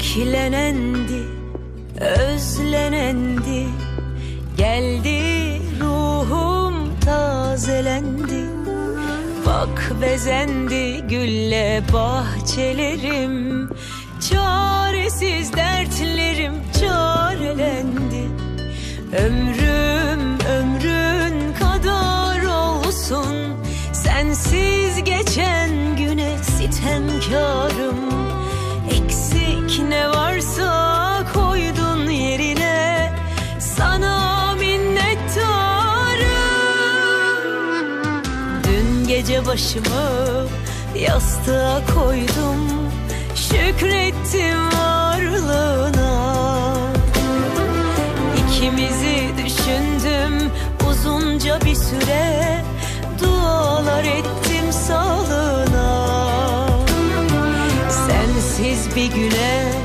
beklenendi, özlenendi. Geldi ruhum tazelendi. Bak bezendi gülle bahçelerim. Çaresiz dertlerim çarelendi. Ömrüm ömrün kadar olsun. Sensiz geçen güne sitemkarım. Eksik ne varsa koydun yerine. Sana minnettarım. Dün gece başımı yastığa koydum. Şükrettim varlığına. İkimizi düşündüm uzunca bir süre. Dualar ettim sağlığına. Sensiz bir güne